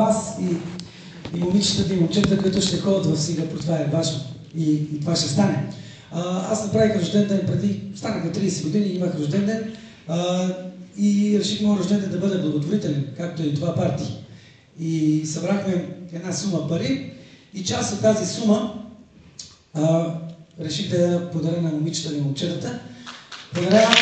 вас и момичетата и момчета, които ще ходят в Сингапур. Това е важно и това ще стане. Аз направих рожден ден преди, станах на 30 години, имах рожден ден и реших моят рожден ден да бъде благотворителен, както и това парти. И събрахме една сума пари и част от тази сума реших да я подаря на момичетата и момчетата. Подарявам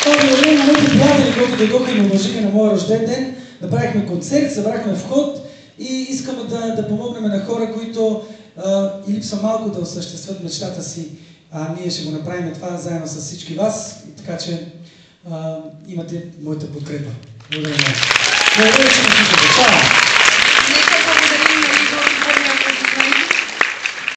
благодаря на моите приятели, които дойдоха и ме уважиха на моя рожден ден. Направихме концерт, събрахме вход и искаме да помогнем на хора, които и липсва малко да осъществят мечтата си. Ние ще го направим това заедно с всички вас, и така че имате моята подкрепа. Благодаря. Благодаря, че ме слушате.